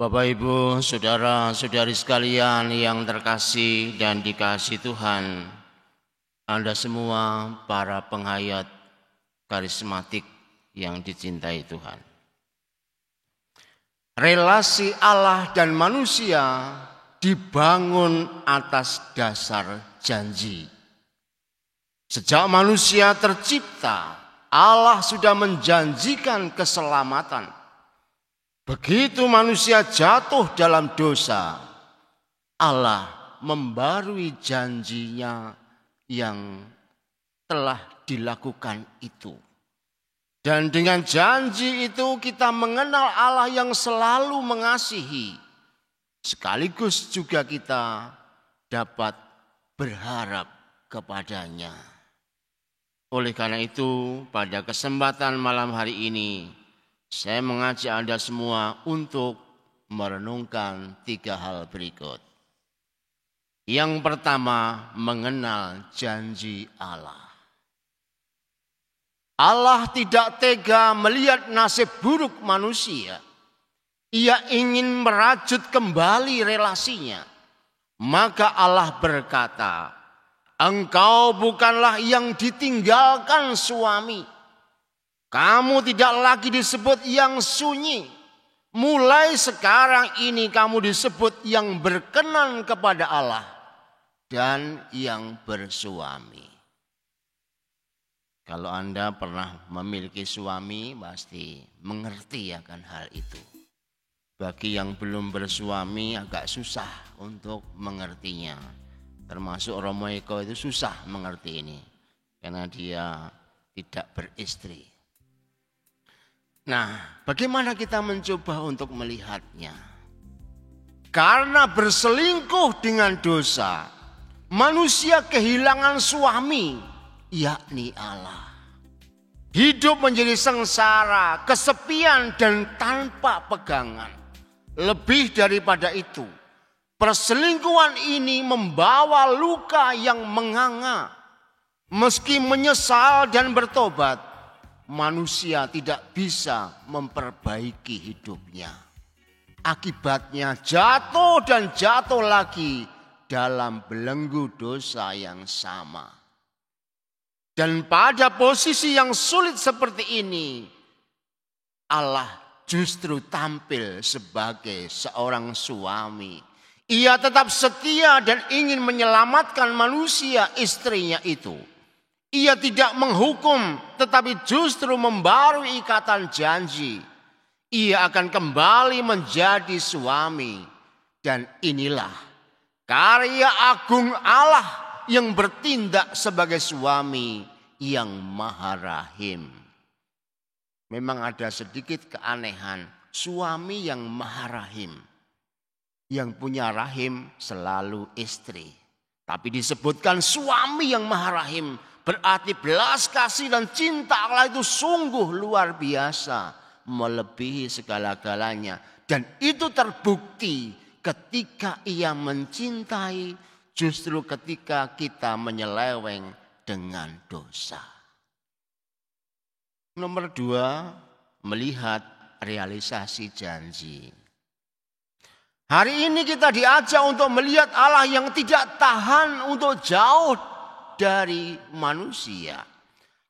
Bapak, Ibu, saudara-saudari sekalian yang terkasih dan dikasihi Tuhan, Anda semua para penghayat karismatik yang dicintai Tuhan. Relasi Allah dan manusia dibangun atas dasar janji. Sejak manusia tercipta, Allah sudah menjanjikan keselamatan. Begitu manusia jatuh dalam dosa, Allah membarui janjinya yang telah dilakukan itu. Dan dengan janji itu kita mengenal Allah yang selalu mengasihi. Sekaligus juga kita dapat berharap kepadanya. Oleh karena itu, pada kesempatan malam hari ini, saya mengajak Anda semua untuk merenungkan 3 hal berikut. Yang pertama, mengenal janji Allah. Allah tidak tega melihat nasib buruk manusia. Ia ingin merajut kembali relasinya. Maka Allah berkata, "Engkau bukanlah yang ditinggalkan suami. Kamu tidak lagi disebut yang sunyi. Mulai sekarang ini kamu disebut yang berkenan kepada Allah dan yang bersuami." Kalau Anda pernah memiliki suami, pasti mengerti akan hal itu. Bagi yang belum bersuami agak susah untuk mengertinya. Termasuk Romo Eko itu susah mengerti ini. Karena dia tidak beristri. Nah, bagaimana kita mencoba untuk melihatnya? Karena berselingkuh dengan dosa, manusia kehilangan suami, yakni Allah. Hidup menjadi sengsara, kesepian dan tanpa pegangan. Lebih daripada itu, perselingkuhan ini membawa luka yang menganga. Meski menyesal dan bertobat, manusia tidak bisa memperbaiki hidupnya. Akibatnya jatuh dan jatuh lagi dalam belenggu dosa yang sama. Dan pada posisi yang sulit seperti ini, Allah justru tampil sebagai seorang suami. Ia tetap setia dan ingin menyelamatkan manusia, istrinya itu. Ia tidak menghukum, tetapi justru membarui ikatan janji. Ia akan kembali menjadi suami. Dan inilah karya agung Allah yang bertindak sebagai suami yang maha rahim. Memang ada sedikit keanehan, suami yang maha rahim. Yang punya rahim selalu istri. Tapi disebutkan suami yang maha rahim. Berarti belas kasih dan cinta Allah itu sungguh luar biasa. Melebihi segala-galanya. Dan itu terbukti ketika ia mencintai. Justru ketika kita menyeleweng dengan dosa. Nomor 2, melihat realisasi janji. Hari ini kita diajak untuk melihat Allah yang tidak tahan untuk jauh dari manusia.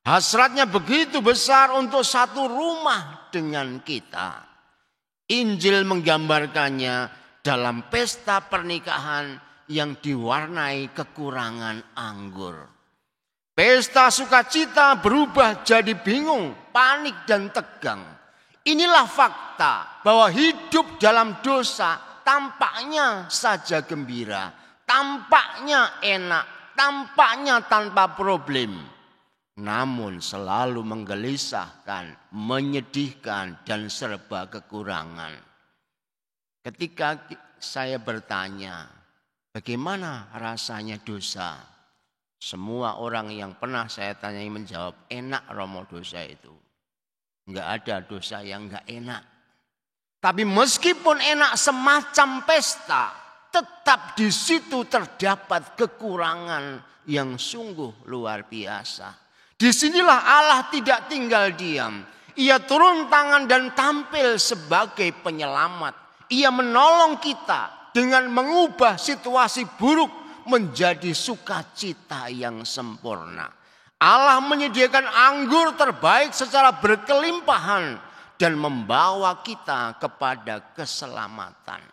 Hasratnya begitu besar untuk satu rumah dengan kita. Injil menggambarkannya dalam pesta pernikahan yang diwarnai kekurangan anggur. Pesta sukacita berubah jadi bingung, panik dan tegang. Inilah fakta bahwa hidup dalam dosa tampaknya saja gembira, tampaknya enak, tampaknya tanpa problem, namun selalu menggelisahkan, menyedihkan, dan serba kekurangan. Ketika saya bertanya, bagaimana rasanya dosa? Semua orang yang pernah saya tanyai menjawab, enak Romo dosa itu. Enggak ada dosa yang enggak enak. Tapi meskipun enak semacam pesta, tetap di situ terdapat kekurangan yang sungguh luar biasa. Disinilah Allah tidak tinggal diam. Ia turun tangan dan tampil sebagai penyelamat. Ia menolong kita dengan mengubah situasi buruk menjadi sukacita yang sempurna. Allah menyediakan anggur terbaik secara berkelimpahan dan membawa kita kepada keselamatan.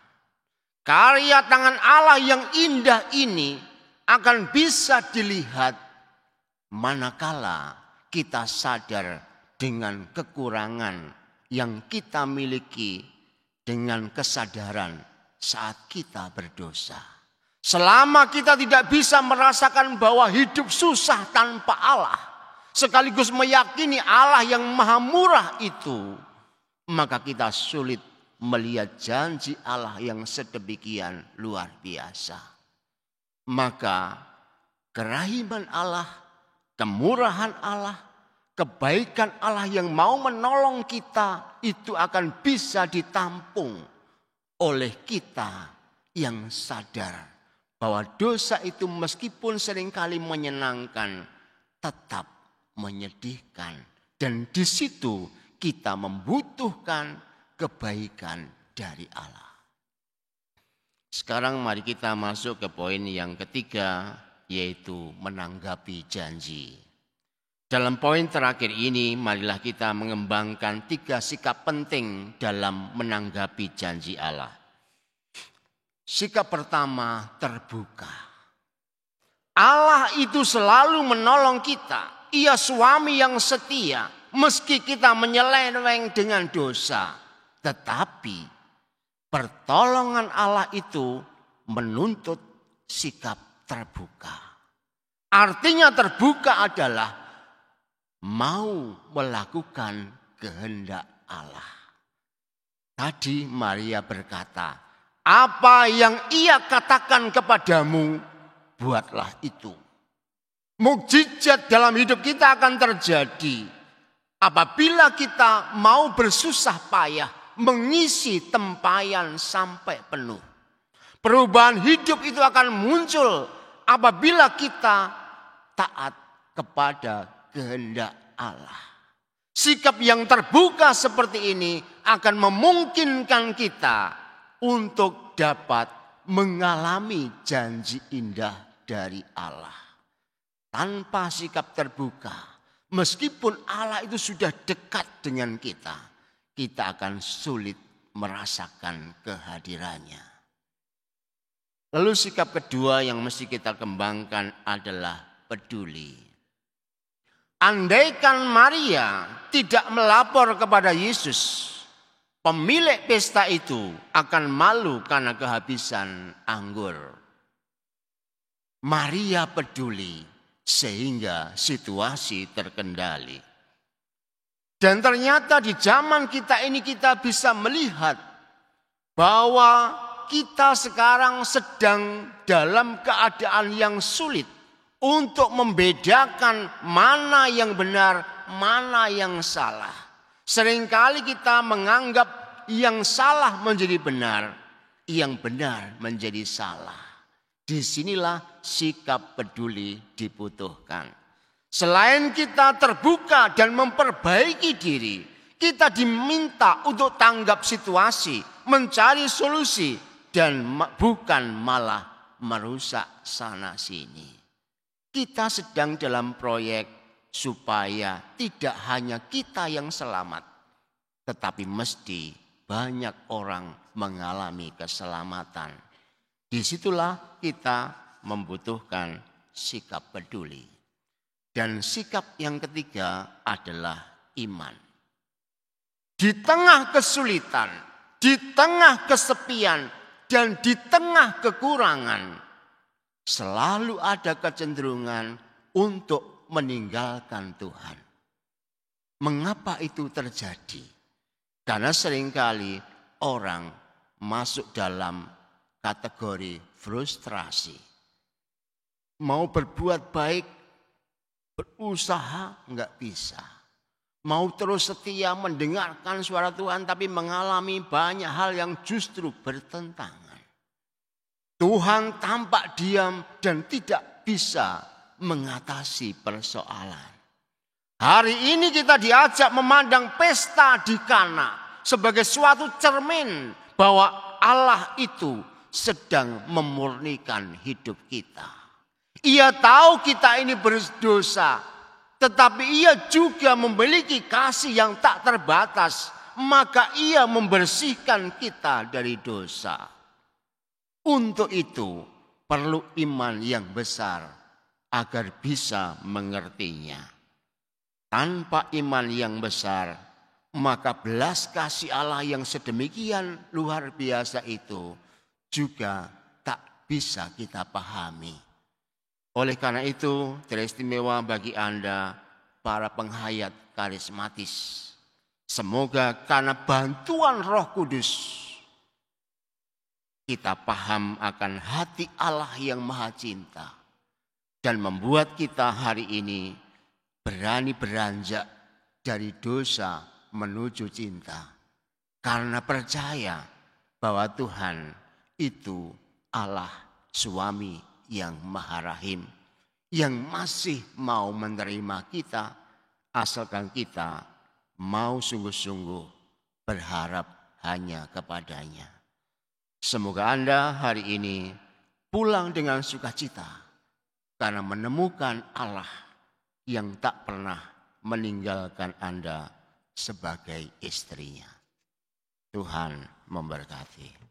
Karya tangan Allah yang indah ini akan bisa dilihat manakala kita sadar dengan kekurangan yang kita miliki dengan kesadaran saat kita berdosa. Selama kita tidak bisa merasakan bahwa hidup susah tanpa Allah, sekaligus meyakini Allah yang maha murah itu, maka kita sulit melihat janji Allah yang sedemikian luar biasa. Maka kerahiman Allah, kemurahan Allah, kebaikan Allah yang mau menolong kita itu akan bisa ditampung oleh kita yang sadar bahwa dosa itu meskipun seringkali menyenangkan, tetap menyedihkan. Dan di situ kita membutuhkan kebaikan dari Allah. Sekarang mari kita masuk ke poin yang ketiga, yaitu menanggapi janji. Dalam poin terakhir ini, marilah kita mengembangkan 3 sikap penting dalam menanggapi janji Allah. Sikap pertama, terbuka. Allah itu selalu menolong kita. Ia suami yang setia, meski kita menyeleweng dengan dosa. Tetapi pertolongan Allah itu menuntut sikap terbuka. Artinya terbuka adalah mau melakukan kehendak Allah. Tadi Maria berkata, apa yang ia katakan kepadamu, buatlah itu. Mukjizat dalam hidup kita akan terjadi apabila kita mau bersusah payah mengisi tempayan sampai penuh. Perubahan hidup itu akan muncul apabila kita taat kepada kehendak Allah. Sikap yang terbuka seperti ini akan memungkinkan kita untuk dapat mengalami janji indah dari Allah. Tanpa sikap terbuka, meskipun Allah itu sudah dekat dengan kita, kita akan sulit merasakan kehadirannya. Lalu sikap kedua yang mesti kita kembangkan adalah peduli. Andaikan Maria tidak melapor kepada Yesus, pemilik pesta itu akan malu karena kehabisan anggur. Maria peduli sehingga situasi terkendali. Dan ternyata di zaman kita ini kita bisa melihat bahwa kita sekarang sedang dalam keadaan yang sulit untuk membedakan mana yang benar, mana yang salah. Seringkali kita menganggap yang salah menjadi benar, yang benar menjadi salah. Disinilah sikap peduli dibutuhkan. Selain kita terbuka dan memperbaiki diri, kita diminta untuk tanggap situasi, mencari solusi, dan bukan malah merusak sana sini. Kita sedang dalam proyek supaya tidak hanya kita yang selamat, tetapi mesti banyak orang mengalami keselamatan. Disitulah kita membutuhkan sikap peduli. Dan sikap yang ketiga adalah iman. Di tengah kesulitan, di tengah kesepian, dan di tengah kekurangan, selalu ada kecenderungan untuk meninggalkan Tuhan. Mengapa itu terjadi? Karena seringkali orang masuk dalam kategori frustrasi. Mau berbuat baik, berusaha enggak bisa. Mau terus setia mendengarkan suara Tuhan tapi mengalami banyak hal yang justru bertentangan. Tuhan tampak diam dan tidak bisa mengatasi persoalan. Hari ini kita diajak memandang pesta di Kana. sebagai suatu cermin bahwa Allah itu sedang memurnikan hidup kita. Ia tahu kita ini berdosa, tetapi ia juga memiliki kasih yang tak terbatas. Maka ia membersihkan kita dari dosa. Untuk itu perlu iman yang besar agar bisa mengertinya. Tanpa iman yang besar, maka belas kasih Allah yang sedemikian luar biasa itu juga tak bisa kita pahami. Oleh karena itu, teristimewa bagi Anda para penghayat karismatis. Semoga karena bantuan Roh Kudus kita paham akan hati Allah yang Maha Cinta dan membuat kita hari ini berani beranjak dari dosa menuju cinta karena percaya bahwa Tuhan itu Allah suami yang Maha Rahim yang masih mau menerima kita asalkan kita mau sungguh-sungguh berharap hanya kepadanya. Semoga Anda hari ini pulang dengan sukacita karena menemukan Allah yang tak pernah meninggalkan Anda sebagai istrinya. Tuhan memberkati.